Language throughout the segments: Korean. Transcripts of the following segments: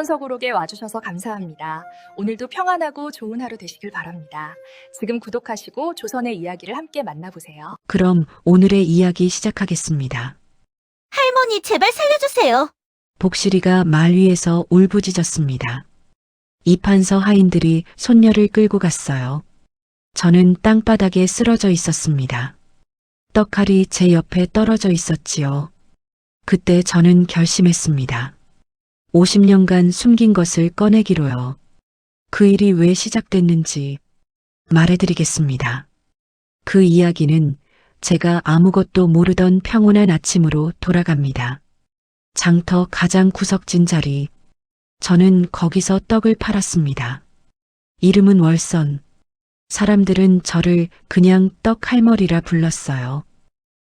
서구록에 와주셔서 감사합니다. 오늘도 평안하고 좋은 하루 되시길 바랍니다. 지금 구독하시고 조선의 이야기를 함께 만나보세요. 그럼 오늘의 이야기 시작하겠습니다. 할머니, 제발 살려주세요. 복실이가 말 위에서 울부짖었습니다. 이판서 하인들이 손녀를 끌고 갔어요. 저는 땅바닥에 쓰러져 있었습니다. 떡칼이 제 옆에 떨어져 있었지요. 그때 저는 결심했습니다. 50년간 숨긴 것을 꺼내기로요. 그 일이 왜 시작됐는지 말해드리겠습니다. 그 이야기는 제가 아무것도 모르던 평온한 아침으로 돌아갑니다. 장터 가장 구석진 자리. 저는 거기서 떡을 팔았습니다. 이름은 월선. 사람들은 저를 그냥 떡 할머니라 불렀어요.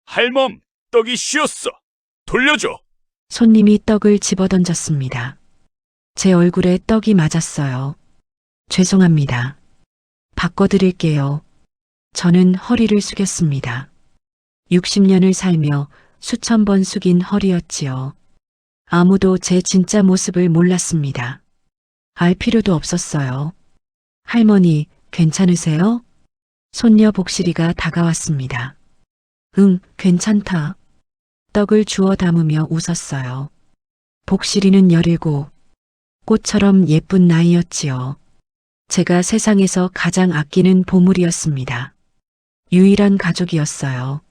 할멈, 떡이 쉬었어. 돌려줘. 손님이 떡을 집어던졌습니다. 제 얼굴에 떡이 맞았어요. 죄송합니다. 바꿔드릴게요. 저는 허리를 숙였습니다. 60년을 살며 수천 번 숙인 허리였지요. 아무도 제 진짜 모습을 몰랐습니다. 알 필요도 없었어요. 할머니, 괜찮으세요? 손녀 복실이가 다가왔습니다. 응, 괜찮다. 떡을 주워 담으며 웃었어요. 복실이는 17, 꽃처럼 예쁜 나이였지요. 제가 세상에서 가장 아끼는 보물이었습니다. 유일한 가족이었어요.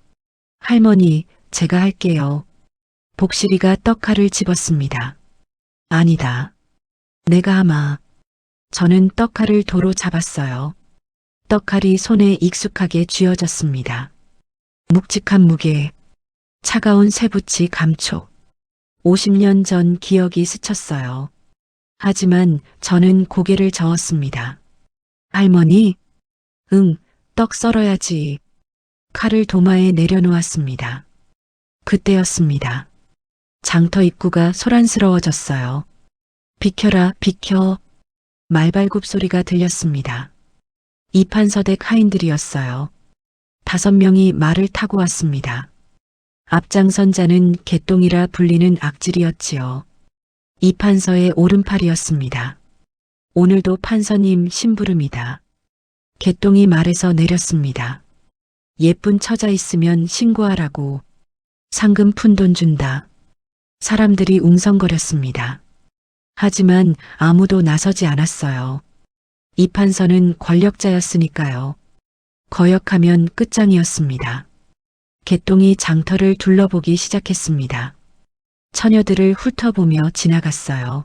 할머니, 제가 할게요. 복실이가 떡칼을 집었습니다. 아니다. 내가 하마. 저는 떡칼을 도로 잡았어요. 떡칼이 손에 익숙하게 쥐어졌습니다. 묵직한 무게, 차가운 쇠붙이 감촉. 50년 전 기억이 스쳤어요. 하지만 저는 고개를 저었습니다. 할머니? 응, 떡 썰어야지. 칼을 도마에 내려놓았습니다. 그때였습니다. 장터 입구가 소란스러워졌어요. 비켜라, 비켜. 말발굽 소리가 들렸습니다. 이판서댁 하인들이었어요. 5명이 말을 타고 왔습니다. 앞장선 자는 개똥이라 불리는 악질이었지요. 이판서의 오른팔이었습니다. 오늘도 판서님 심부름이다. 개똥이 말에서 내렸습니다. 예쁜 처자 있으면 신고하라고. 상금 푼돈 준다. 사람들이 웅성거렸습니다. 하지만 아무도 나서지 않았어요. 이판서는 권력자였으니까요. 거역하면 끝장이었습니다. 개똥이 장터를 둘러보기 시작했습니다. 처녀들을 훑어보며 지나갔어요.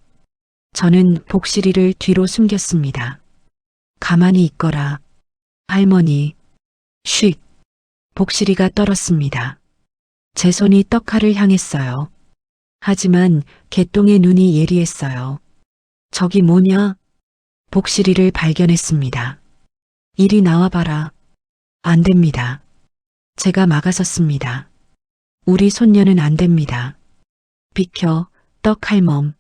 저는 복실이를 뒤로 숨겼습니다. 가만히 있거라. 할머니. 쉿. 복실이가 떨었습니다. 제 손이 떡칼을 향했어요. 하지만 개똥의 눈이 예리했어요. 저기 뭐냐? 복실이를 발견했습니다. 이리 나와봐라. 안 됩니다. 제가 막아섰습니다. 우리 손녀는 안 됩니다. 비켜, 떡 할멈.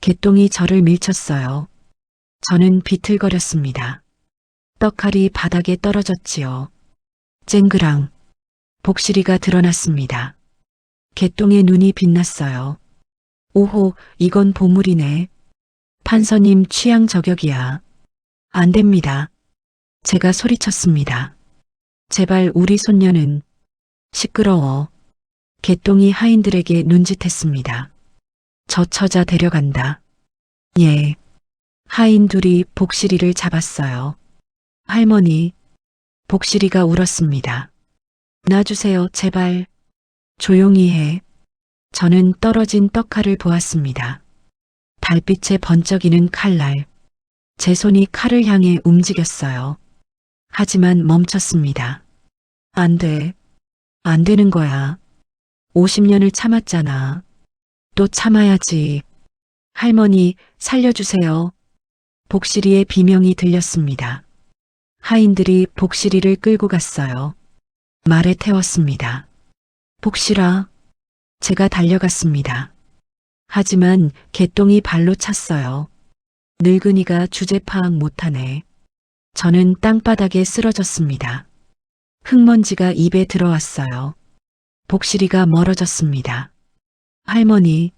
개똥이 저를 밀쳤어요. 저는 비틀거렸습니다. 떡칼이 바닥에 떨어졌지요. 쨍그랑. 복실이가 드러났습니다. 개똥의 눈이 빛났어요. 오호, 이건 보물이네. 판서님 취향 저격이야. 안 됩니다. 제가 소리쳤습니다. 제발 우리 손녀는. 시끄러워. 개똥이 하인들에게 눈짓했습니다. 저 처자 데려간다. 예. 하인 둘이 복실이를 잡았어요. 할머니. 복실이가 울었습니다. 놔주세요, 제발. 조용히 해. 저는 떨어진 떡칼을 보았습니다. 달빛에 번쩍이는 칼날. 제 손이 칼을 향해 움직였어요. 하지만 멈췄습니다. 안 돼. 안 되는 거야. 50년을 참았잖아. 또 참아야지. 할머니, 살려주세요. 복실이의 비명이 들렸습니다. 하인들이 복실이를 끌고 갔어요. 말에 태웠습니다. 복실아. 제가 달려갔습니다. 하지만 개똥이 발로 찼어요. 늙은이가 주제 파악 못하네. 저는 땅바닥에 쓰러졌습니다. 흙먼지가 입에 들어왔어요. 복실이가 멀어졌습니다. 할머니,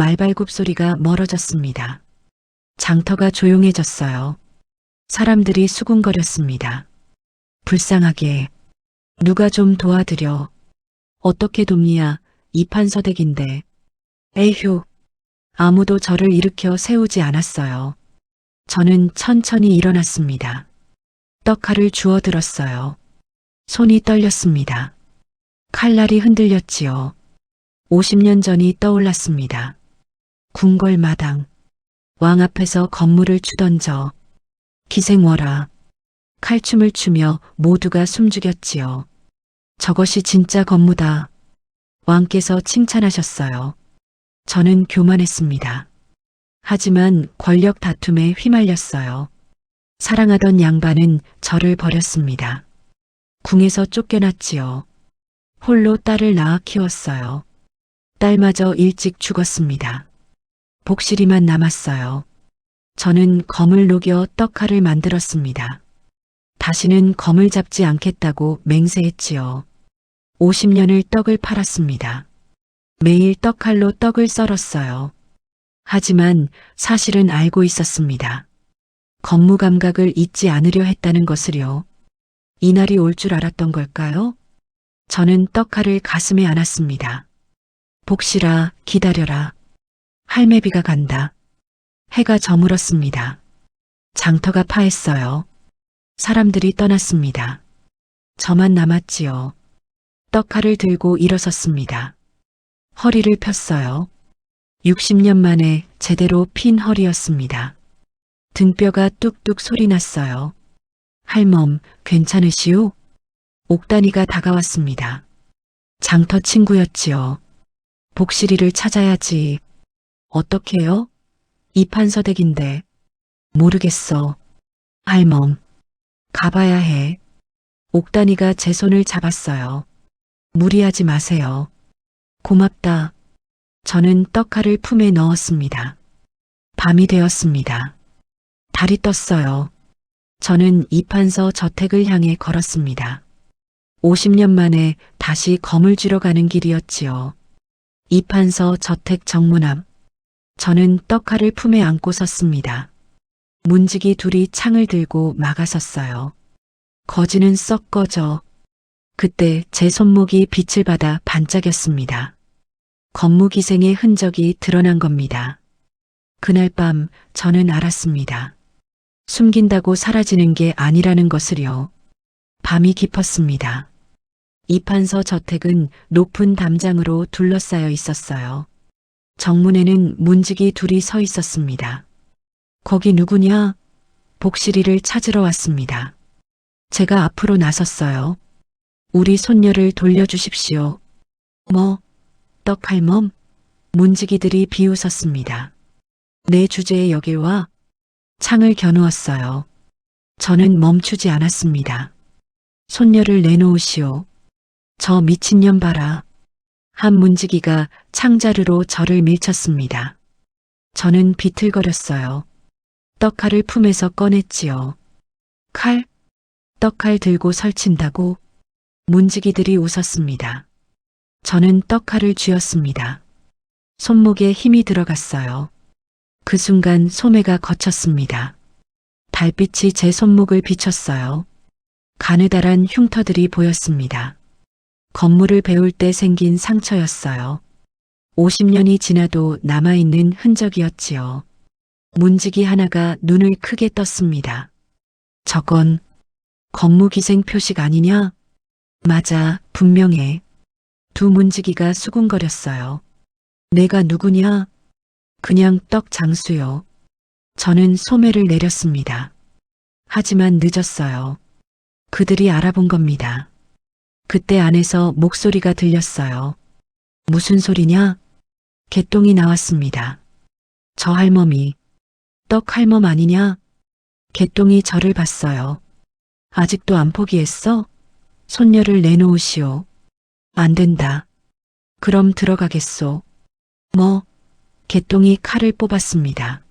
말발굽 소리가 멀어졌습니다. 장터가 조용해졌어요. 사람들이 수군거렸습니다. 불쌍하게. 누가 좀 도와드려. 어떻게 돕냐. 이판서댁인데. 에휴. 아무도 저를 일으켜 세우지 않았어요. 저는 천천히 일어났습니다. 떡칼을 주워들었어요. 손이 떨렸습니다. 칼날이 흔들렸지요. 50년 전이 떠올랐습니다. 궁궐마당. 왕 앞에서 건물을 추던 저. 기생워라. 칼춤을 추며 모두가 숨죽였지요. 저것이 진짜 건무다. 왕께서 칭찬하셨어요. 저는 교만했습니다. 하지만 권력 다툼에 휘말렸어요. 사랑하던 양반은 저를 버렸습니다. 궁에서 쫓겨났지요. 홀로 딸을 낳아 키웠어요. 딸마저 일찍 죽었습니다. 복실이만 남았어요. 저는 검을 녹여 떡칼을 만들었습니다. 다시는 검을 잡지 않겠다고 맹세했지요. 50년을 떡을 팔았습니다. 매일 떡칼로 떡을 썰었어요. 하지만 사실은 알고 있었습니다. 건무 감각을 잊지 않으려 했다는 것을요. 이날이 올 줄 알았던 걸까요? 저는 떡칼을 가슴에 안았습니다. 복실아, 기다려라. 할매비가 간다. 해가 저물었습니다. 장터가 파했어요. 사람들이 떠났습니다. 저만 남았지요. 떡칼을 들고 일어섰습니다. 허리를 폈어요. 60년 만에 제대로 핀 허리였습니다. 등뼈가 뚝뚝 소리났어요. 할멈, 괜찮으시오? 옥단이가 다가왔습니다. 장터 친구였지요. 복실이를 찾아야지. 어떻게요? 이판서댁인데. 모르겠어. 할멈. 가봐야 해. 옥단이가 제 손을 잡았어요. 무리하지 마세요. 고맙다. 저는 떡칼을 품에 넣었습니다. 밤이 되었습니다. 달이 떴어요. 저는 이판서 저택을 향해 걸었습니다. 50년 만에 다시 검을 쥐러 가는 길이었지요. 이판서 저택 정문 앞. 저는 떡칼을 품에 안고 섰습니다. 문지기 둘이 창을 들고 막아섰어요. 거지는 썩 꺼져. 그때 제 손목이 빛을 받아 반짝였습니다. 건무기생의 흔적이 드러난 겁니다. 그날 밤 저는 알았습니다. 숨긴다고 사라지는 게 아니라는 것을요. 밤이 깊었습니다. 이판서 저택은 높은 담장으로 둘러싸여 있었어요. 정문에는 문지기 둘이 서 있었습니다. 거기 누구냐? 복실이를 찾으러 왔습니다. 제가 앞으로 나섰어요. 우리 손녀를 돌려주십시오. 뭐? 떡할멈? 문지기들이 비웃었습니다. 내 주제에 여길 와? 창을 겨누었어요. 저는 멈추지 않았습니다. 손녀를 내놓으시오. 저 미친년 봐라. 한 문지기가 창자루로 저를 밀쳤습니다. 저는 비틀거렸어요. 떡칼을 품에서 꺼냈지요. 칼? 떡칼 들고 설친다고? 문지기들이 웃었습니다. 저는 떡칼을 쥐었습니다. 손목에 힘이 들어갔어요. 그 순간 소매가 거쳤습니다. 달빛이 제 손목을 비췄어요. 가느다란 흉터들이 보였습니다. 건물을 배울 때 생긴 상처였어요. 50년이 지나도 남아있는 흔적이었지요. 문지기 하나가 눈을 크게 떴습니다. 저건 건무기생 표식 아니냐? 맞아, 분명해. 두 문지기가 수군거렸어요. 내가 누구냐? 그냥 떡 장수요. 저는 소매를 내렸습니다. 하지만 늦었어요. 그들이 알아본 겁니다. 그때 안에서 목소리가 들렸어요. 무슨 소리냐? 개똥이 나왔습니다. 저 할멈이. 떡 할멈 아니냐? 개똥이 저를 봤어요. 아직도 안 포기했어? 손녀를 내놓으시오. 안 된다. 그럼 들어가겠소. 뭐? 개똥이 칼을 뽑았습니다.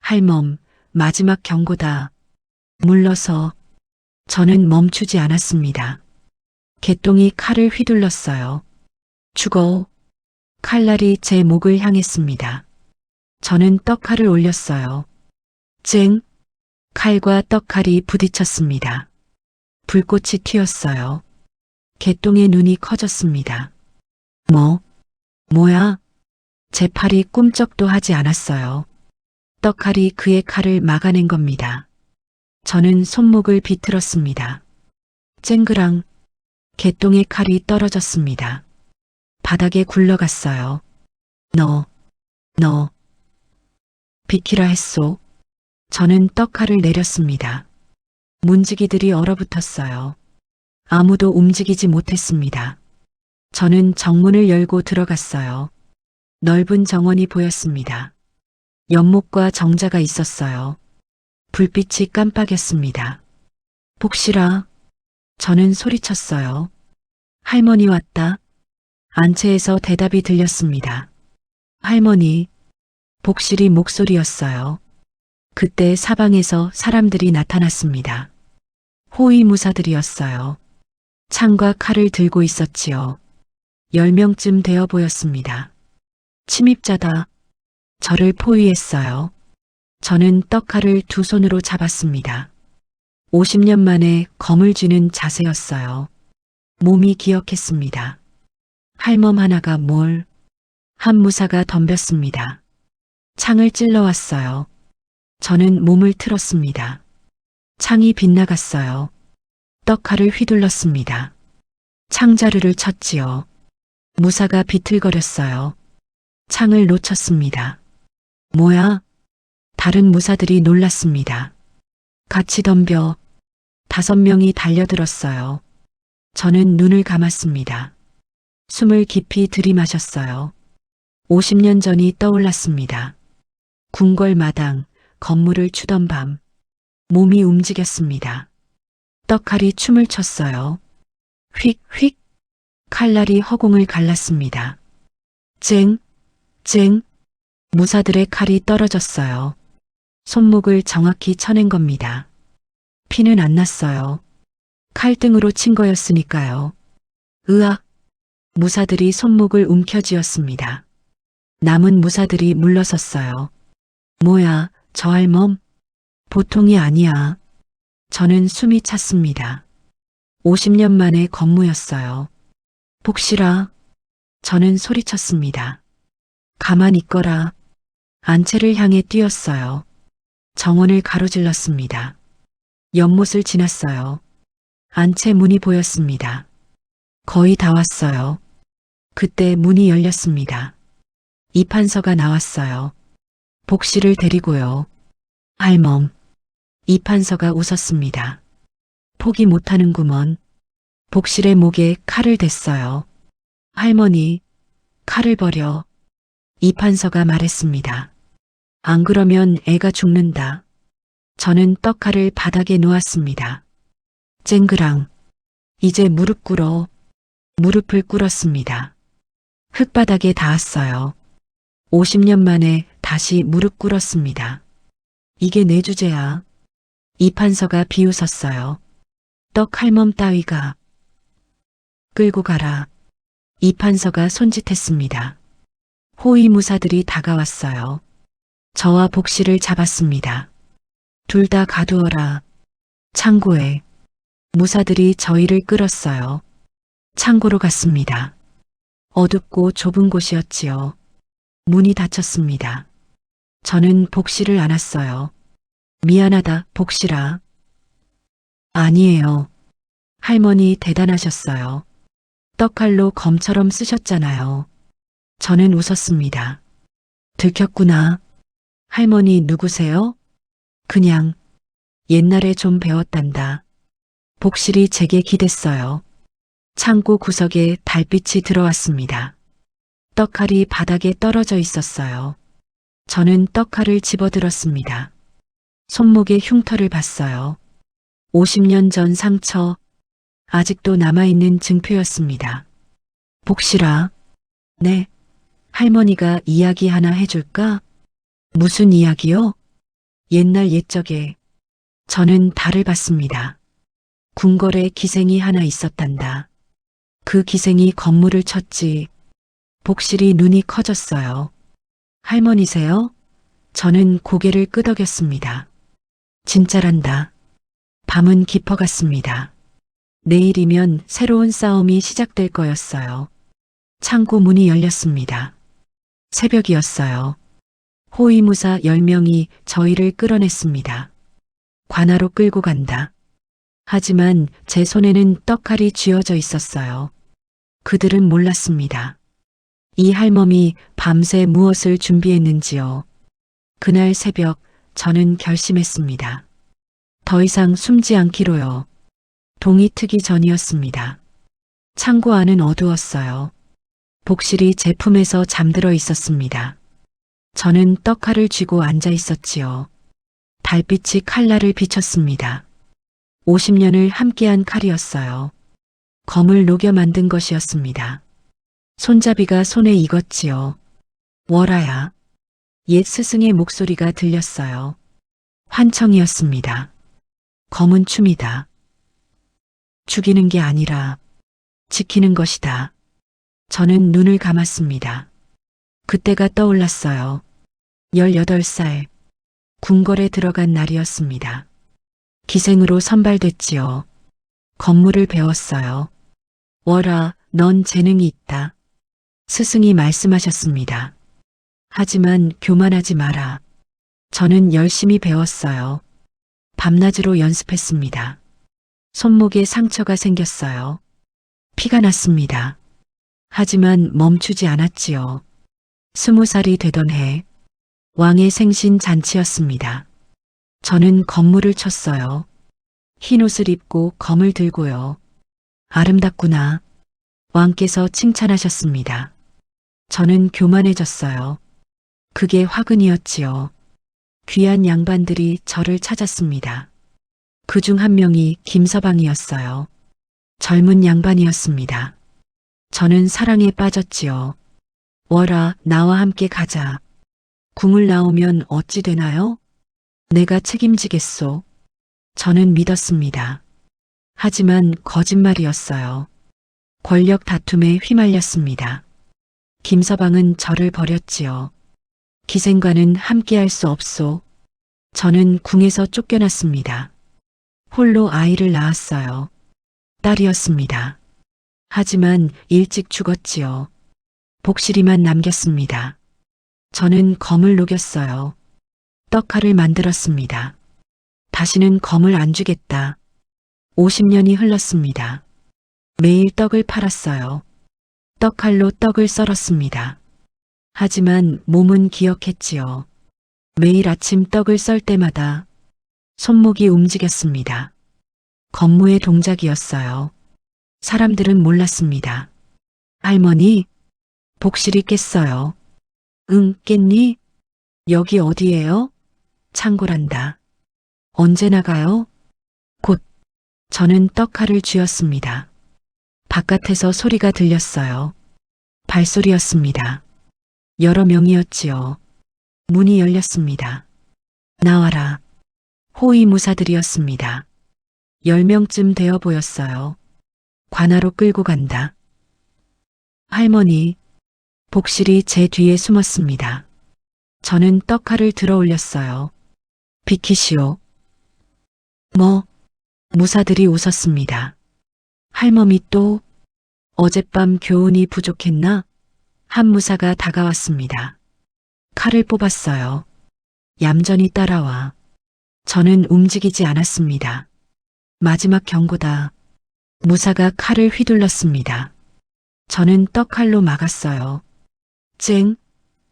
할멈, 마지막 경고다. 물러서. 저는 멈추지 않았습니다. 개똥이 칼을 휘둘렀어요. 죽어. 칼날이 제 목을 향했습니다. 저는 떡칼을 올렸어요. 쨍! 칼과 떡칼이 부딪혔습니다. 불꽃이 튀었어요. 개똥의 눈이 커졌습니다. 뭐야? 제 팔이 꿈쩍도 하지 않았어요. 떡칼이 그의 칼을 막아낸 겁니다. 저는 손목을 비틀었습니다. 쨍그랑 개똥의 칼이 떨어졌습니다. 바닥에 굴러갔어요. 너, 비키라 했소. 저는 떡칼을 내렸습니다. 문지기들이 얼어붙었어요. 아무도 움직이지 못했습니다. 저는 정문을 열고 들어갔어요. 넓은 정원이 보였습니다. 연못과 정자가 있었어요. 불빛이 깜빡였습니다. 복실아, 저는 소리쳤어요. 할머니 왔다. 안채에서 대답이 들렸습니다. 할머니, 복실이 목소리였어요. 그때 사방에서 사람들이 나타났습니다. 호위무사들이었어요. 창과 칼을 들고 있었지요. 10명쯤 되어 보였습니다. 침입자다. 저를 포위했어요. 저는 떡칼을 두 손으로 잡았습니다. 50년 만에 검을 쥐는 자세였어요. 몸이 기억했습니다. 할멈 하나가 한 무사가 덤볐습니다. 창을 찔러왔어요. 저는 몸을 틀었습니다. 창이 빗나갔어요. 떡칼을 휘둘렀습니다. 창자루를 쳤지요. 무사가 비틀거렸어요. 창을 놓쳤습니다. 뭐야? 다른 무사들이 놀랐습니다. 같이 덤벼 5명이 달려들었어요. 저는 눈을 감았습니다. 숨을 깊이 들이마셨어요. 50년 전이 떠올랐습니다. 궁궐 마당, 건물을 추던 밤, 몸이 움직였습니다. 떡칼이 춤을 췄어요. 휙휙, 칼날이 허공을 갈랐습니다. 쨍, 무사들의 칼이 떨어졌어요. 손목을 정확히 쳐낸 겁니다. 피는 안 났어요. 칼등으로 친 거였으니까요. 으악! 무사들이 손목을 움켜쥐었습니다. 남은 무사들이 물러섰어요. 뭐야, 저 할멈? 보통이 아니야. 저는 숨이 찼습니다. 50년 만에 건무였어요. 복실아. 저는 소리쳤습니다. 가만 있거라. 안채를 향해 뛰었어요. 정원을 가로질렀습니다. 연못을 지났어요. 안채 문이 보였습니다. 거의 다 왔어요. 그때 문이 열렸습니다. 이판서가 나왔어요. 복실을 데리고요. 할멈. 이판서가 웃었습니다. 포기 못하는구먼. 복실의 목에 칼을 댔어요. 할머니, 칼을 버려. 이판서가 말했습니다. 안 그러면 애가 죽는다. 저는 떡칼을 바닥에 놓았습니다. 쨍그랑. 이제 무릎 꿇어. 무릎을 꿇었습니다. 흙바닥에 닿았어요. 50년 만에 다시 무릎 꿇었습니다. 이게 내 주제야. 이판서가 비웃었어요. 떡 할멈 따위가. 끌고 가라. 이판서가 손짓했습니다. 호위무사들이 다가왔어요. 저와 복실을 잡았습니다. 둘 다 가두어라. 창고에. 무사들이 저희를 끌었어요. 창고로 갔습니다. 어둡고 좁은 곳이었지요. 문이 닫혔습니다. 저는 복실을 안았어요. 미안하다, 복실아. 아니에요. 할머니 대단하셨어요. 떡칼로 검처럼 쓰셨잖아요. 저는 웃었습니다. 들켰구나. 할머니 누구세요? 그냥 옛날에 좀 배웠단다. 복실이 제게 기댔어요. 창고 구석에 달빛이 들어왔습니다. 떡칼이 바닥에 떨어져 있었어요. 저는 떡칼을 집어들었습니다. 손목에 흉터를 봤어요. 50년 전 상처, 아직도 남아있는 증표였습니다. 복실아. 네. 할머니가 이야기 하나 해줄까? 무슨 이야기요? 옛날 옛적에 저는 달을 봤습니다. 궁궐에 기생이 하나 있었단다. 그 기생이 건물을 쳤지. 복실이 눈이 커졌어요. 할머니세요? 저는 고개를 끄덕였습니다. 진짜란다. 밤은 깊어갔습니다. 내일이면 새로운 싸움이 시작될 거였어요. 창고 문이 열렸습니다. 새벽이었어요. 호위무사 10명이 저희를 끌어냈습니다. 관하로 끌고 간다. 하지만 제 손에는 떡칼이 쥐어져 있었어요. 그들은 몰랐습니다. 이 할멈이 밤새 무엇을 준비했는지요. 그날 새벽 저는 결심했습니다. 더 이상 숨지 않기로요. 동이 트기 전이었습니다. 창고 안은 어두웠어요. 복실이 제 품에서 잠들어 있었습니다. 저는 떡칼을 쥐고 앉아 있었지요. 달빛이 칼날을 비쳤습니다. 50년을 함께한 칼이었어요. 검을 녹여 만든 것이었습니다. 손잡이가 손에 익었지요. 월아야. 옛 스승의 목소리가 들렸어요. 환청이었습니다. 검은 춤이다. 죽이는 게 아니라 지키는 것이다. 저는 눈을 감았습니다. 그때가 떠올랐어요. 18살. 궁궐에 들어간 날이었습니다. 기생으로 선발됐지요. 건물을 배웠어요. 월아, 넌 재능이 있다. 스승이 말씀하셨습니다. 하지만 교만하지 마라. 저는 열심히 배웠어요. 밤낮으로 연습했습니다. 손목에 상처가 생겼어요. 피가 났습니다. 하지만 멈추지 않았지요. 20살이 되던 해, 왕의 생신 잔치였습니다. 저는 건물을 쳤어요. 흰 옷을 입고 검을 들고요. 아름답구나. 왕께서 칭찬하셨습니다. 저는 교만해졌어요. 그게 화근이었지요. 귀한 양반들이 저를 찾았습니다. 그중 한 명이 김서방이었어요. 젊은 양반이었습니다. 저는 사랑에 빠졌지요. 월아, 나와 함께 가자. 궁을 나오면 어찌 되나요? 내가 책임지겠소. 저는 믿었습니다. 하지만 거짓말이었어요. 권력 다툼에 휘말렸습니다. 김서방은 저를 버렸지요. 기생과는 함께할 수 없소. 저는 궁에서 쫓겨났습니다. 홀로 아이를 낳았어요. 딸이었습니다. 하지만 일찍 죽었지요. 복실이만 남겼습니다. 저는 검을 녹였어요. 떡칼을 만들었습니다. 다시는 검을 안 주겠다. 50년이 흘렀습니다. 매일 떡을 팔았어요. 떡칼로 떡을 썰었습니다. 하지만 몸은 기억했지요. 매일 아침 떡을 썰 때마다 손목이 움직였습니다. 건무의 동작이었어요. 사람들은 몰랐습니다. 할머니, 복실이 깼어요. 응, 깼니? 여기 어디예요? 창고란다. 언제 나가요? 곧. 저는 떡칼을 쥐었습니다. 바깥에서 소리가 들렸어요. 발소리였습니다. 여러 명이었지요. 문이 열렸습니다. 나와라. 호위무사들이었습니다. 10명쯤 되어 보였어요. 관하로 끌고 간다. 할머니, 복실이 제 뒤에 숨었습니다. 저는 떡칼을 들어 올렸어요. 비키시오. 뭐? 무사들이 웃었습니다. 할멈이 또? 어젯밤 교훈이 부족했나? 한 무사가 다가왔습니다. 칼을 뽑았어요. 얌전히 따라와. 저는 움직이지 않았습니다. 마지막 경고다. 무사가 칼을 휘둘렀습니다. 저는 떡칼로 막았어요. 쨍!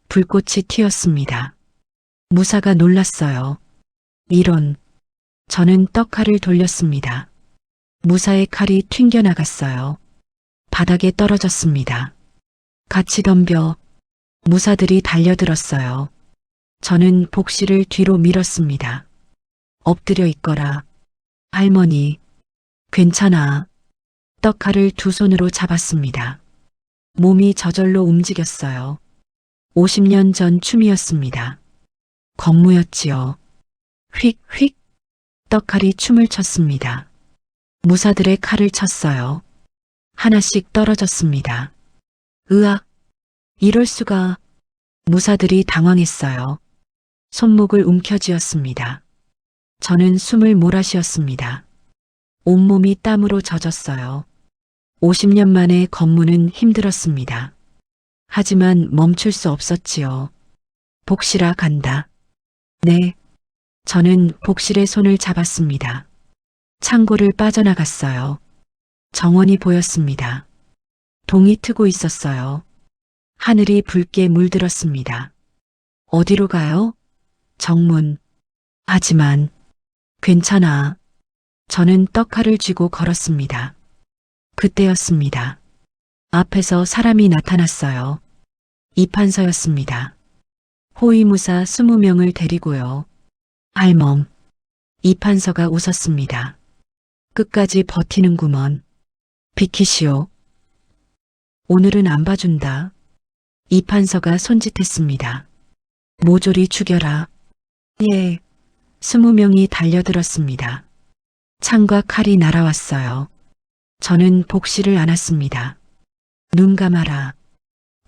불꽃이 튀었습니다. 무사가 놀랐어요. 이런. 저는 떡칼을 돌렸습니다. 무사의 칼이 튕겨나갔어요. 바닥에 떨어졌습니다. 같이 덤벼. 무사들이 달려들었어요. 저는 복실을 뒤로 밀었습니다. 엎드려 있거라. 할머니, 괜찮아. 떡칼을 두 손으로 잡았습니다. 몸이 저절로 움직였어요. 50년 전 춤이었습니다. 건무였지요. 휙휙. 떡칼이 춤을 췄습니다. 무사들의 칼을 쳤어요. 하나씩 떨어졌습니다. 으악! 이럴 수가. 무사들이 당황했어요. 손목을 움켜쥐었습니다. 저는 숨을 몰아쉬었습니다. 온몸이 땀으로 젖었어요. 50년 만에 건무는 힘들었습니다. 하지만 멈출 수 없었지요. 복실아 간다. 네. 저는 복실의 손을 잡았습니다. 창고를 빠져나갔어요. 정원이 보였습니다. 동이 트고 있었어요. 하늘이 붉게 물들었습니다. 어디로 가요? 정문. 하지만 괜찮아. 저는 떡칼을 쥐고 걸었습니다. 그때였습니다. 앞에서 사람이 나타났어요. 이판서였습니다. 호위무사 20명을 데리고요. 할멈. 이판서가 웃었습니다. 끝까지 버티는구먼. 비키시오. 오늘은 안 봐준다. 이판서가 손짓했습니다. 모조리 죽여라. 예. 20명이 달려들었습니다. 창과 칼이 날아왔어요. 저는 복실을 안았습니다. 눈 감아라.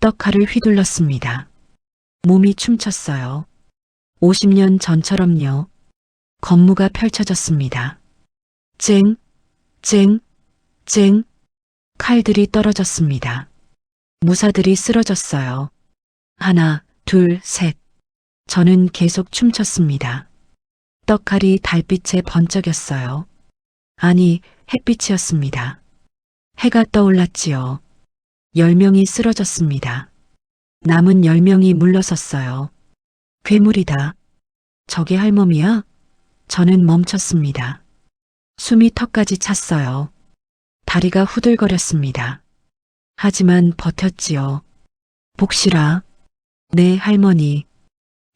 떡칼을 휘둘렀습니다. 몸이 춤췄어요. 50년 전처럼요. 건무가 펼쳐졌습니다. 쨍, 쨍, 쨍. 칼들이 떨어졌습니다. 무사들이 쓰러졌어요. 하나, 둘, 셋. 저는 계속 춤췄습니다. 떡칼이 달빛에 번쩍였어요. 아니, 햇빛이었습니다. 해가 떠올랐지요. 10명이 쓰러졌습니다. 남은 10명이 물러섰어요. 괴물이다. 저게 할멈이야? 저는 멈췄습니다. 숨이 턱까지 찼어요. 다리가 후들거렸습니다. 하지만 버텼지요. 복실아. 네, 할머니.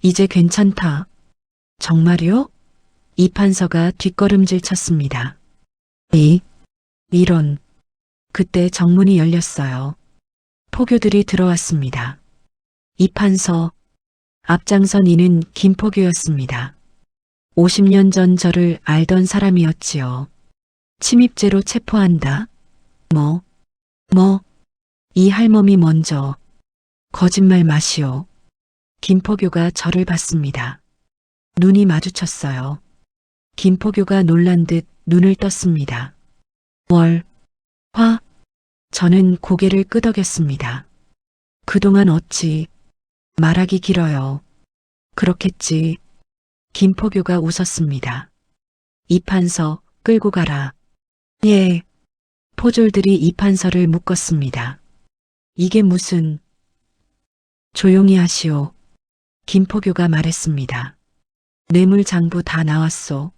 이제 괜찮다. 정말요? 이판서가 뒷걸음질 쳤습니다. 이런. 그때 정문이 열렸어요. 포교들이 들어왔습니다. 이판서. 앞장선 이는 김포교였습니다. 50년 전 저를 알던 사람이었지요. 침입죄로 체포한다. 이 할멈이 먼저. 거짓말 마시오. 김포교가 저를 봤습니다. 눈이 마주쳤어요. 김포교가 놀란 듯 눈을 떴습니다. 저는 고개를 끄덕였습니다. 그동안 어찌 말하기 길어요. 그렇겠지. 김포교가 웃었습니다. 이판서 끌고 가라. 예. 포졸들이 이판서를 묶었습니다. 이게 무슨. 조용히 하시오. 김포교가 말했습니다. 뇌물장부 다 나왔소.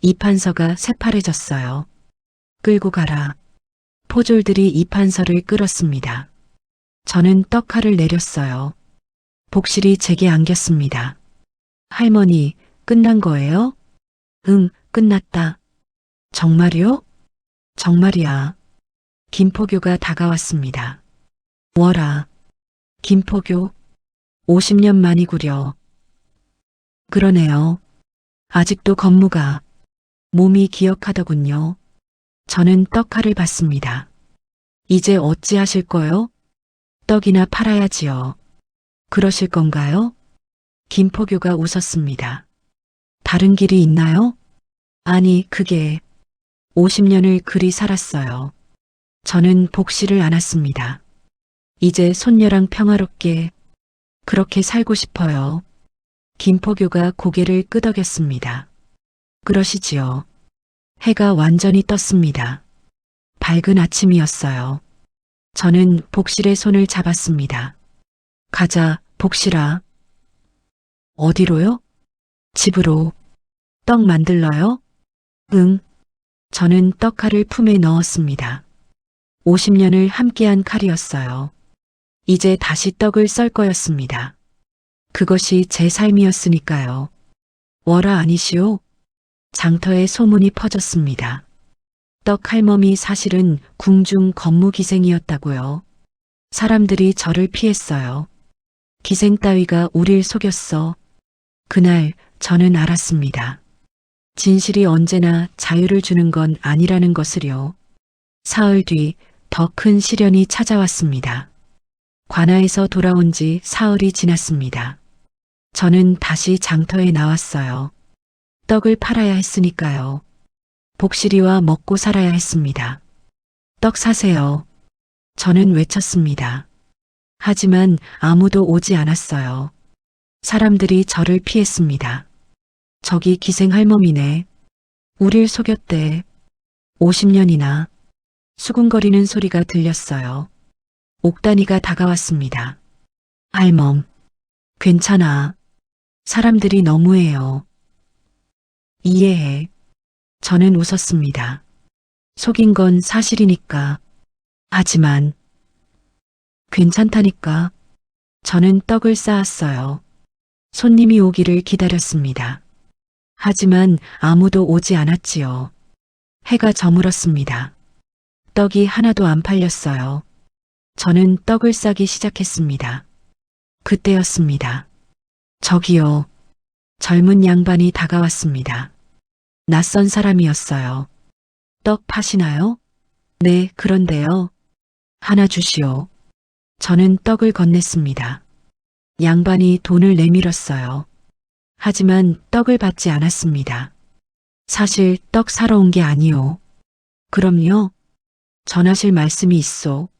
이판서가 새파래졌어요. 끌고 가라. 포졸들이 이판서를 끌었습니다. 저는 떡칼을 내렸어요. 복실이 제게 안겼습니다. 할머니, 끝난 거예요? 응, 끝났다. 정말이요? 정말이야. 김포교가 다가왔습니다. 워라. 김포교. 50년 만이구려. 그러네요. 아직도 건무가. 몸이 기억하더군요. 저는 떡칼을 받습니다. 이제 어찌하실 거요? 떡이나 팔아야지요. 그러실 건가요? 김포교가 웃었습니다. 다른 길이 있나요? 아니, 그게 50년을 그리 살았어요. 저는 복실을 안았습니다. 이제 손녀랑 평화롭게 그렇게 살고 싶어요. 김포교가 고개를 끄덕였습니다. 그러시지요. 해가 완전히 떴습니다. 밝은 아침이었어요. 저는 복실의 손을 잡았습니다. 가자, 복실아. 어디로요? 집으로. 떡 만들러요? 응. 저는 떡칼을 품에 넣었습니다. 50년을 함께한 칼이었어요. 이제 다시 떡을 썰 거였습니다. 그것이 제 삶이었으니까요. 워라 아니시오? 장터에 소문이 퍼졌습니다. 떡 할멈이 사실은 궁중 건무기생이었다고요. 사람들이 저를 피했어요. 기생 따위가 우릴 속였어. 그날 저는 알았습니다. 진실이 언제나 자유를 주는 건 아니라는 것을요. 사흘 뒤 더 큰 시련이 찾아왔습니다. 관아에서 돌아온 지 사흘이 지났습니다. 저는 다시 장터에 나왔어요. 떡을 팔아야 했으니까요. 복실이와 먹고 살아야 했습니다. 떡 사세요. 저는 외쳤습니다. 하지만 아무도 오지 않았어요. 사람들이 저를 피했습니다. 저기 기생 할멈이네. 우릴 속였대. 50년이나 수군거리는 소리가 들렸어요. 옥단이가 다가왔습니다. 할멈, 괜찮아. 사람들이 너무해요. 이해해. 저는 웃었습니다. 속인 건 사실이니까. 하지만 괜찮다니까. 저는 떡을 쌓았어요. 손님이 오기를 기다렸습니다. 하지만 아무도 오지 않았지요. 해가 저물었습니다. 떡이 하나도 안 팔렸어요. 저는 떡을 싸기 시작했습니다. 그때였습니다. 저기요. 젊은 양반이 다가왔습니다. 낯선 사람이었어요. 떡 파시나요? 네, 그런데요. 하나 주시오. 저는 떡을 건넸습니다. 양반이 돈을 내밀었어요. 하지만 떡을 받지 않았습니다. 사실 떡 사러 온 게 아니오. 그럼요. 전하실 말씀이 있소.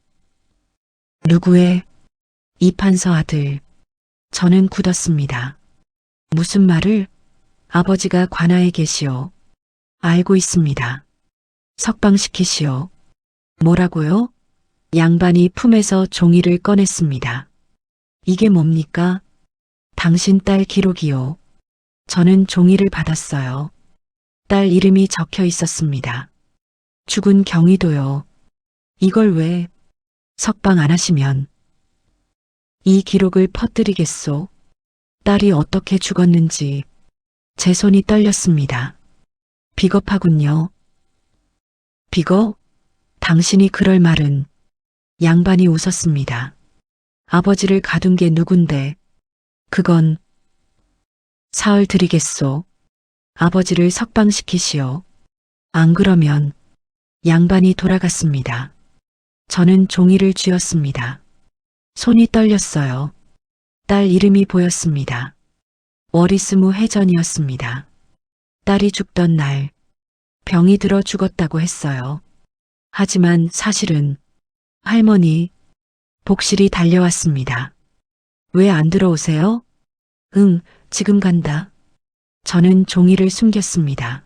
누구의? 이판서 아들. 저는 굳었습니다. 무슨 말을? 아버지가 관아에 계시오. 알고 있습니다. 석방시키시오. 뭐라고요? 양반이 품에서 종이를 꺼냈습니다. 이게 뭡니까? 당신 딸 기록이요. 저는 종이를 받았어요. 딸 이름이 적혀 있었습니다. 죽은 경위도요. 이걸 왜 석방 안 하시면 이 기록을 퍼뜨리겠소. 딸이 어떻게 죽었는지 제 손이 떨렸습니다. 비겁하군요. 비겁? 당신이 그럴 말은. 양반이 웃었습니다. 아버지를 가둔 게 누군데. 그건 사흘 드리겠소. 아버지를 석방시키시오. 안 그러면. 양반이 돌아갔습니다. 저는 종이를 쥐었습니다. 손이 떨렸어요. 딸 이름이 보였습니다. 월이스무 해전이었습니다. 딸이 죽던 날 병이 들어 죽었다고 했어요. 하지만 사실은 할머니, 복실이 달려왔습니다. 왜 안 들어오세요? 응, 지금 간다. 저는 종이를 숨겼습니다.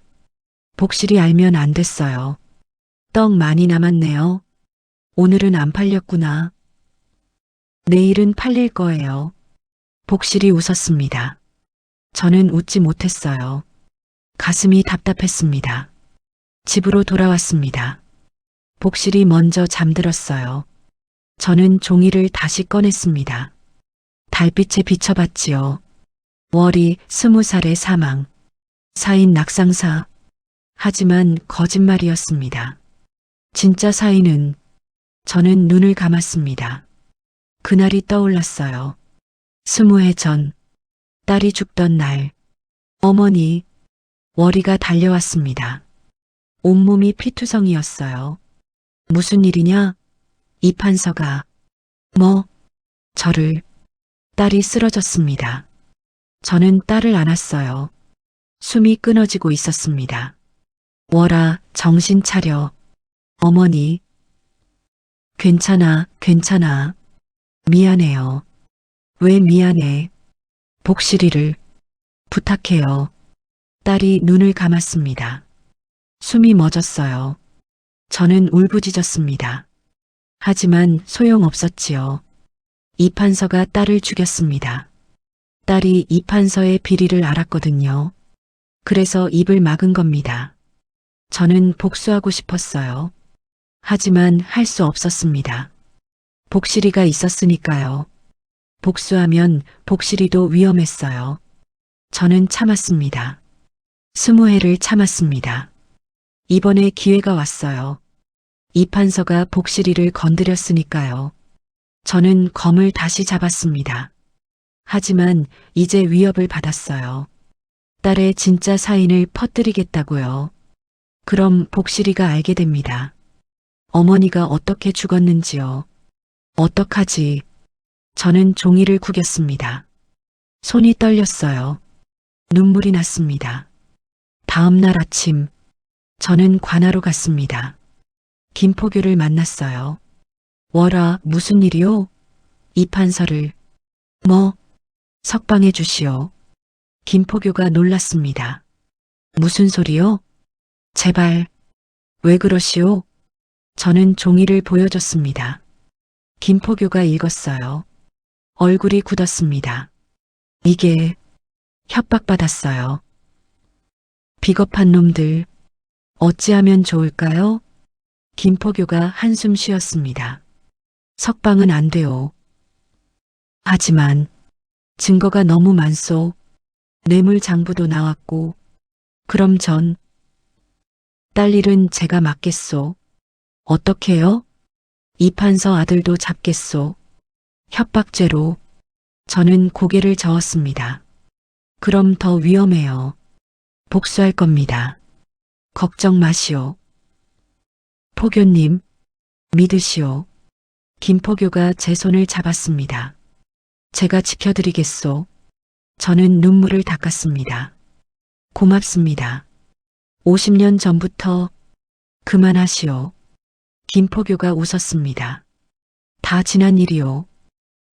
복실이 알면 안 됐어요. 떡 많이 남았네요. 오늘은 안 팔렸구나. 내일은 팔릴 거예요. 복실이 웃었습니다. 저는 웃지 못했어요. 가슴이 답답했습니다. 집으로 돌아왔습니다. 복실이 먼저 잠들었어요. 저는 종이를 다시 꺼냈습니다. 달빛에 비춰봤지요. 월이 20살의 사망. 사인 낙상사. 하지만 거짓말이었습니다. 진짜 사인은 저는 눈을 감았습니다. 그날이 떠올랐어요. 20해 전 딸이 죽던 날 어머니 월이가 달려왔습니다. 온몸이 피투성이었어요. 무슨 일이냐? 이판서가 저를 딸이 쓰러졌습니다. 저는 딸을 안았어요. 숨이 끊어지고 있었습니다. 월아, 정신 차려. 어머니. 괜찮아, 괜찮아. 미안해요. 왜 미안해? 복실이를 부탁해요. 딸이 눈을 감았습니다. 숨이 멎었어요. 저는 울부짖었습니다. 하지만 소용없었지요. 이판서가 딸을 죽였습니다. 딸이 이판서의 비리를 알았거든요. 그래서 입을 막은 겁니다. 저는 복수하고 싶었어요. 하지만 할 수 없었습니다. 복실이가 있었으니까요. 복수하면 복실이도 위험했어요. 저는 참았습니다. 20해를 참았습니다. 이번에 기회가 왔어요. 이판서가 복실이를 건드렸으니까요. 저는 검을 다시 잡았습니다. 하지만 이제 위협을 받았어요. 딸의 진짜 사인을 퍼뜨리겠다고요. 그럼 복실이가 알게 됩니다. 어머니가 어떻게 죽었는지요. 어떡하지? 저는 종이를 구겼습니다. 손이 떨렸어요. 눈물이 났습니다. 다음 날 아침, 저는 관하로 갔습니다. 김포교를 만났어요. 월아, 무슨 일이요? 이 판서를. 뭐? 석방해 주시오. 김포교가 놀랐습니다. 무슨 소리요? 제발. 왜 그러시오? 저는 종이를 보여줬습니다. 김포교가 읽었어요. 얼굴이 굳었습니다. 이게 협박받았어요. 비겁한 놈들. 어찌하면 좋을까요? 김포교가 한숨 쉬었습니다. 석방은 안 돼요. 하지만 증거가 너무 많소. 뇌물 장부도 나왔고. 그럼 전 딸 일은 제가 맡겠소. 어떻게요? 이 판서 아들도 잡겠소. 협박죄로. 저는 고개를 저었습니다. 그럼 더 위험해요. 복수할 겁니다. 걱정 마시오. 포교님, 믿으시오. 김포교가 제 손을 잡았습니다. 제가 지켜드리겠소. 저는 눈물을 닦았습니다. 고맙습니다. 50년 전부터 그만하시오. 김포교가 웃었습니다. 다 지난 일이오.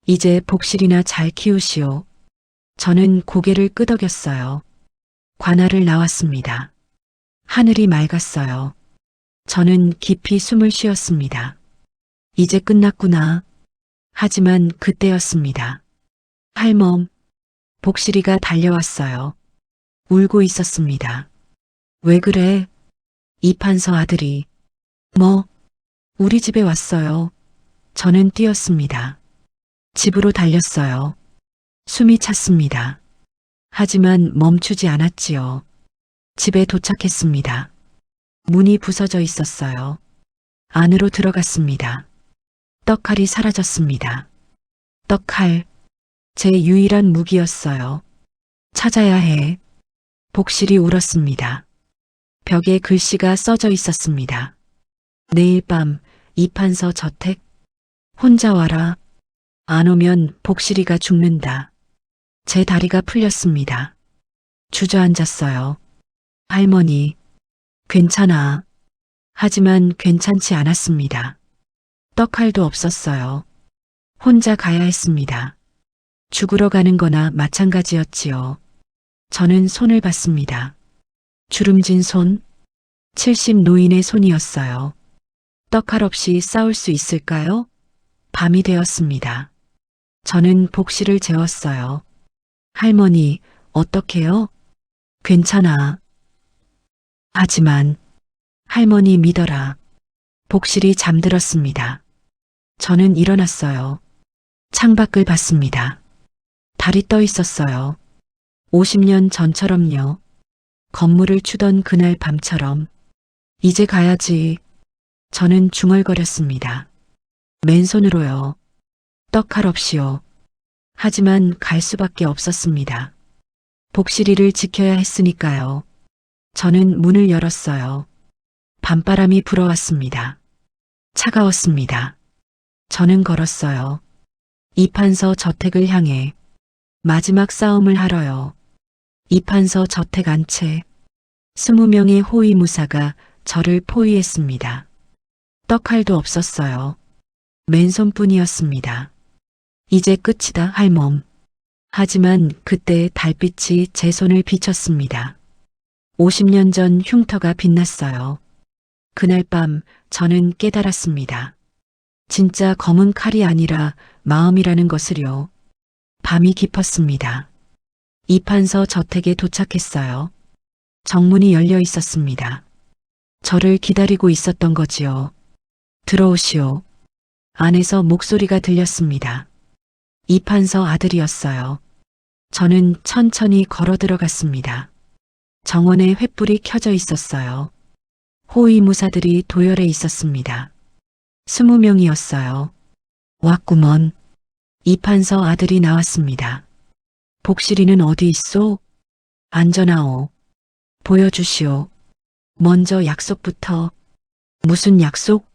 이제 복실이나 잘 키우시오. 저는 고개를 끄덕였어요. 관아를 나왔습니다. 하늘이 맑았어요. 저는 깊이 숨을 쉬었습니다. 이제 끝났구나. 하지만 그때였습니다. 할멈, 복실이가 달려왔어요. 울고 있었습니다. 왜 그래? 이 판서 아들이. 뭐? 우리 집에 왔어요. 저는 뛰었습니다. 집으로 달렸어요. 숨이 찼습니다. 하지만 멈추지 않았지요. 집에 도착했습니다. 문이 부서져 있었어요. 안으로 들어갔습니다. 떡칼이 사라졌습니다. 떡칼, 제 유일한 무기였어요. 찾아야 해. 복실이 울었습니다. 벽에 글씨가 써져 있었습니다. 내일 밤 이판서 저택. 혼자 와라. 안 오면 복실이가 죽는다. 제 다리가 풀렸습니다. 주저앉았어요. 할머니, 괜찮아. 하지만 괜찮지 않았습니다. 떡칼도 없었어요. 혼자 가야 했습니다. 죽으러 가는 거나 마찬가지였지요. 저는 손을 봤습니다. 주름진 손, 70 노인의 손이었어요. 떡칼 없이 싸울 수 있을까요? 밤이 되었습니다. 저는 복실을 재웠어요. 할머니, 어떡해요? 괜찮아. 하지만 할머니 믿어라. 복실이 잠들었습니다. 저는 일어났어요. 창밖을 봤습니다. 달이 떠 있었어요. 50년 전처럼요. 건물을 추던 그날 밤처럼. 이제 가야지. 저는 중얼거렸습니다. 맨손으로요. 떡칼 없이요. 하지만 갈 수밖에 없었습니다. 복실이를 지켜야 했으니까요. 저는 문을 열었어요. 밤바람이 불어왔습니다. 차가웠습니다. 저는 걸었어요. 이판서 저택을 향해 마지막 싸움을 하러요. 이판서 저택 안채 20명의 호위무사가 저를 포위했습니다. 떡칼도 없었어요. 맨손뿐이었습니다. 이제 끝이다, 할멈. 하지만 그때 달빛이 제 손을 비쳤습니다. 50년 전 흉터가 빛났어요. 그날 밤 저는 깨달았습니다. 진짜 검은 칼이 아니라 마음이라는 것을요. 밤이 깊었습니다. 이판서 저택에 도착했어요. 정문이 열려 있었습니다. 저를 기다리고 있었던 거지요. 들어오시오. 안에서 목소리가 들렸습니다. 이판서 아들이었어요. 저는 천천히 걸어 들어갔습니다. 정원에 횃불이 켜져 있었어요. 호위무사들이 도열해 있었습니다. 20명이었어요. 왔구먼. 이판서 아들이 나왔습니다. 복실이는 어디 있소? 안전하오. 보여주시오. 먼저 약속부터. 무슨 약속?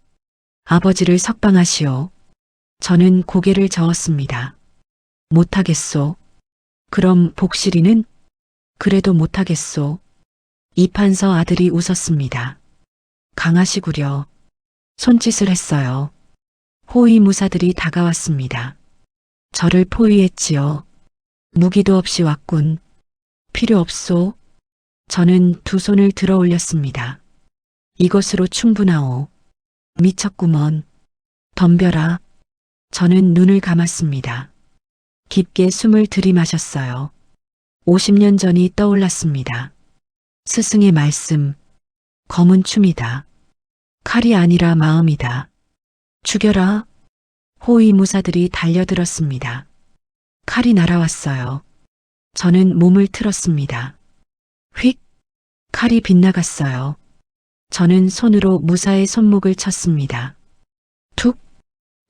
아버지를 석방하시오. 저는 고개를 저었습니다. 못하겠소. 그럼 복실이는? 그래도 못하겠소. 이판서 아들이 웃었습니다. 강하시구려. 손짓을 했어요. 호위무사들이 다가왔습니다. 저를 포위했지요. 무기도 없이 왔군. 필요 없소. 저는 두 손을 들어 올렸습니다. 이것으로 충분하오. 미쳤구먼. 덤벼라. 저는 눈을 감았습니다. 깊게 숨을 들이마셨어요. 50년 전이 떠올랐습니다. 스승의 말씀. 검은 춤이다. 칼이 아니라 마음이다. 죽여라. 호위무사들이 달려들었습니다. 칼이 날아왔어요. 저는 몸을 틀었습니다. 휙! 칼이 빗나갔어요. 저는 손으로 무사의 손목을 쳤습니다. 툭!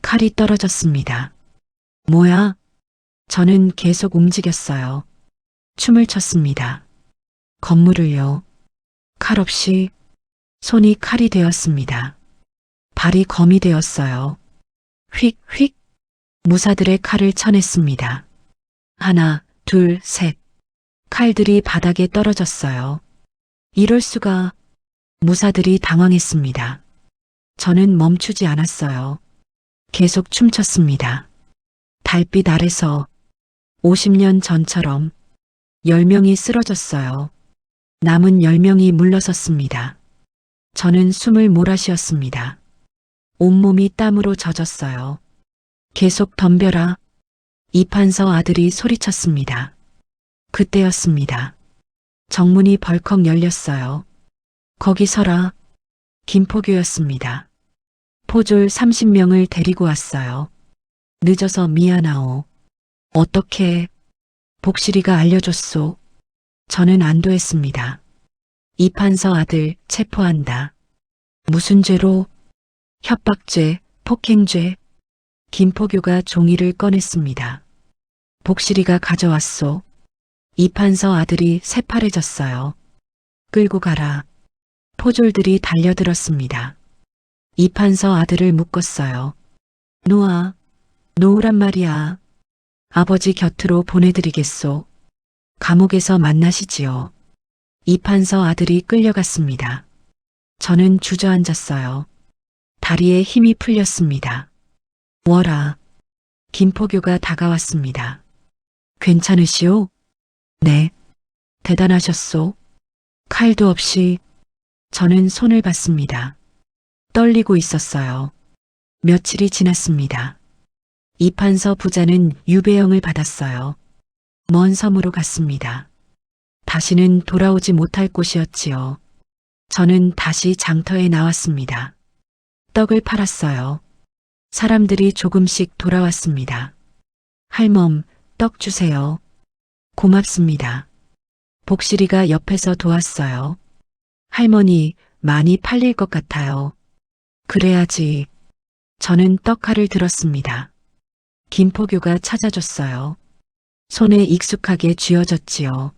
칼이 떨어졌습니다. 뭐야? 저는 계속 움직였어요. 춤을 췄습니다. 건물을요. 칼 없이 손이 칼이 되었습니다. 발이 검이 되었어요. 휙, 휙. 무사들의 칼을 쳐냈습니다. 하나, 둘, 셋. 칼들이 바닥에 떨어졌어요. 이럴 수가. 무사들이 당황했습니다. 저는 멈추지 않았어요. 계속 춤췄습니다. 달빛 아래서 50년 전처럼 10명이 쓰러졌어요. 남은 10명이 물러섰습니다. 저는 숨을 몰아쉬었습니다. 온몸이 땀으로 젖었어요. 계속 덤벼라. 이판서 아들이 소리쳤습니다. 그때였습니다. 정문이 벌컥 열렸어요. 거기 서라. 김포교였습니다. 포졸 30명을 데리고 왔어요. 늦어서 미안하오. 어떻게? 복실이가 알려줬소. 저는 안도했습니다. 이판서 아들 체포한다. 무슨 죄로? 협박죄, 폭행죄. 김포교가 종이를 꺼냈습니다. 복실이가 가져왔소. 이판서 아들이 새파래졌어요. 끌고 가라. 포졸들이 달려들었습니다. 이판서 아들을 묶었어요. 놓으란 말이야. 아버지 곁으로 보내드리겠소. 감옥에서 만나시지요. 이판서 아들이 끌려갔습니다. 저는 주저앉았어요. 다리에 힘이 풀렸습니다. 워라. 김포교가 다가왔습니다. 괜찮으시오? 네. 대단하셨소. 칼도 없이. 저는 손을 봤습니다. 떨리고 있었어요. 며칠이 지났습니다. 이판서 부자는 유배형을 받았어요. 먼 섬으로 갔습니다. 다시는 돌아오지 못할 곳이었지요. 저는 다시 장터에 나왔습니다. 떡을 팔았어요. 사람들이 조금씩 돌아왔습니다. 할멈, 떡 주세요. 고맙습니다. 복실이가 옆에서 도왔어요. 할머니, 많이 팔릴 것 같아요. 그래야지. 저는 떡칼을 들었습니다. 김포교가 찾아줬어요. 손에 익숙하게 쥐어졌지요.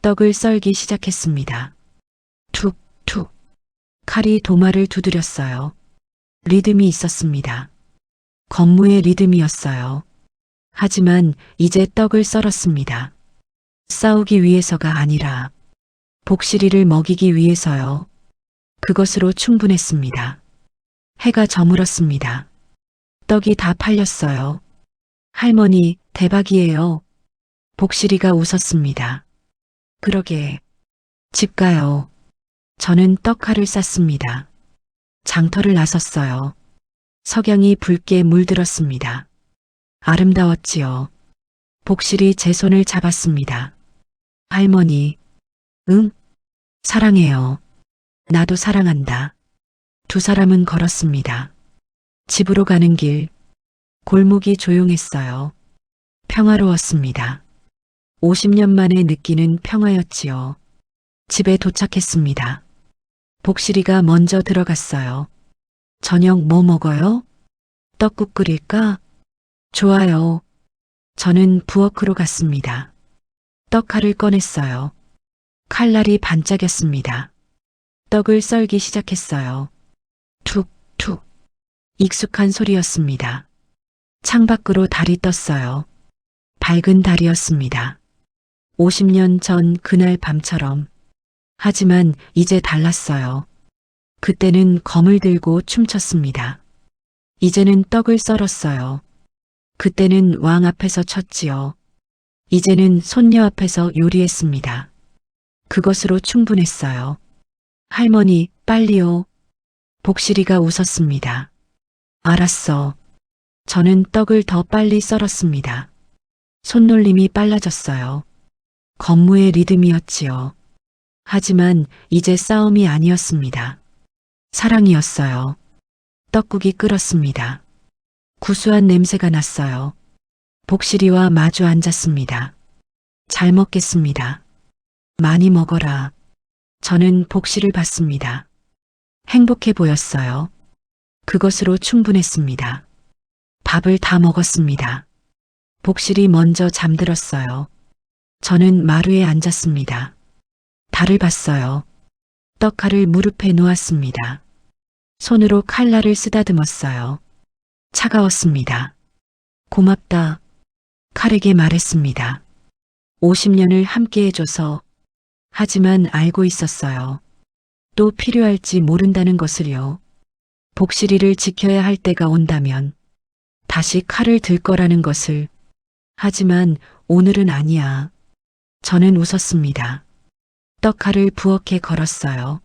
떡을 썰기 시작했습니다. 툭, 툭. 칼이 도마를 두드렸어요. 리듬이 있었습니다. 건무의 리듬이었어요. 하지만 이제 떡을 썰었습니다. 싸우기 위해서가 아니라 복실이를 먹이기 위해서요. 그것으로 충분했습니다. 해가 저물었습니다. 떡이 다 팔렸어요. 할머니, 대박이에요. 복실이가 웃었습니다. 그러게. 집 가요. 저는 떡칼을 쌌습니다. 장터를 나섰어요. 석양이 붉게 물들었습니다. 아름다웠지요. 복실이 제 손을 잡았습니다. 할머니, 응? 사랑해요. 나도 사랑한다. 두 사람은 걸었습니다. 집으로 가는 길, 골목이 조용했어요. 평화로웠습니다. 50년 만에 느끼는 평화였지요. 집에 도착했습니다. 복실이가 먼저 들어갔어요. 저녁 뭐 먹어요? 떡국 끓일까? 좋아요. 저는 부엌으로 갔습니다. 떡칼을 꺼냈어요. 칼날이 반짝였습니다. 떡을 썰기 시작했어요. 툭, 툭. 익숙한 소리였습니다. 창밖으로 달이 떴어요. 밝은 달이었습니다. 50년 전 그날 밤처럼. 하지만 이제 달랐어요. 그때는 검을 들고 춤췄습니다. 이제는 떡을 썰었어요. 그때는 왕 앞에서 쳤지요. 이제는 손녀 앞에서 요리했습니다. 그것으로 충분했어요. 할머니, 빨리요. 복실이가 웃었습니다. 알았어. 저는 떡을 더 빨리 썰었습니다. 손놀림이 빨라졌어요. 건무의 리듬이었지요. 하지만 이제 싸움이 아니었습니다. 사랑이었어요. 떡국이 끓었습니다. 구수한 냄새가 났어요. 복실이와 마주 앉았습니다. 잘 먹겠습니다. 많이 먹어라. 저는 복실을 봤습니다. 행복해 보였어요. 그것으로 충분했습니다. 밥을 다 먹었습니다. 복실이 먼저 잠들었어요. 저는 마루에 앉았습니다. 달을 봤어요. 떡칼을 무릎에 놓았습니다. 손으로 칼날을 쓰다듬었어요. 차가웠습니다. 고맙다. 칼에게 말했습니다. 50년을 함께 해줘서. 하지만 알고 있었어요. 또 필요할지 모른다는 것을요. 복실이를 지켜야 할 때가 온다면 다시 칼을 들 거라는 것을. 하지만 오늘은 아니야. 저는 웃었습니다. 떡칼을 부엌에 걸었어요.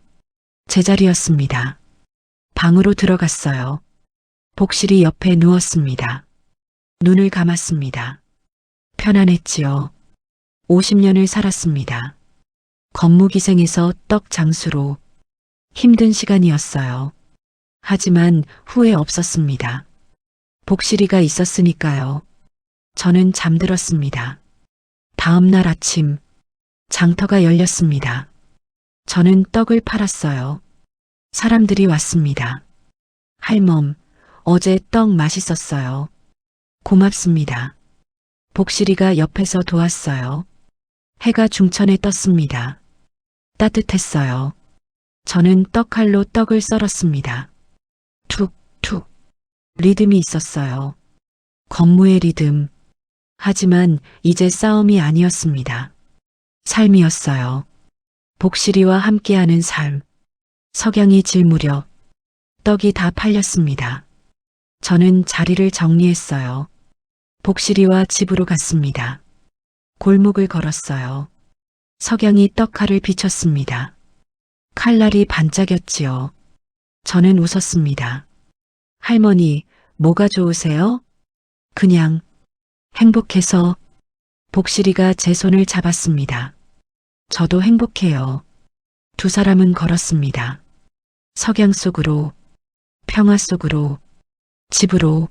제자리였습니다. 방으로 들어갔어요. 복실이 옆에 누웠습니다. 눈을 감았습니다. 편안했지요. 50년을 살았습니다. 건무기생에서 떡 장수로. 힘든 시간이었어요. 하지만 후회 없었습니다. 복실이가 있었으니까요. 저는 잠들었습니다. 다음 날 아침, 장터가 열렸습니다. 저는 떡을 팔았어요. 사람들이 왔습니다. 할멈, 어제 떡 맛있었어요. 고맙습니다. 복실이가 옆에서 도왔어요. 해가 중천에 떴습니다. 따뜻했어요. 저는 떡칼로 떡을 썰었습니다. 툭툭. 리듬이 있었어요. 건무의 리듬. 하지만 이제 싸움이 아니었습니다. 삶이었어요. 복실이와 함께하는 삶. 석양이 질 무렵 떡이 다 팔렸습니다. 저는 자리를 정리했어요. 복실이와 집으로 갔습니다. 골목을 걸었어요. 석양이 떡칼을 비췄습니다. 칼날이 반짝였지요. 저는 웃었습니다. 할머니, 뭐가 좋으세요? 그냥 행복해서. 복실이가 제 손을 잡았습니다. 저도 행복해요. 두 사람은 걸었습니다. 석양 속으로, 평화 속으로, 집으로.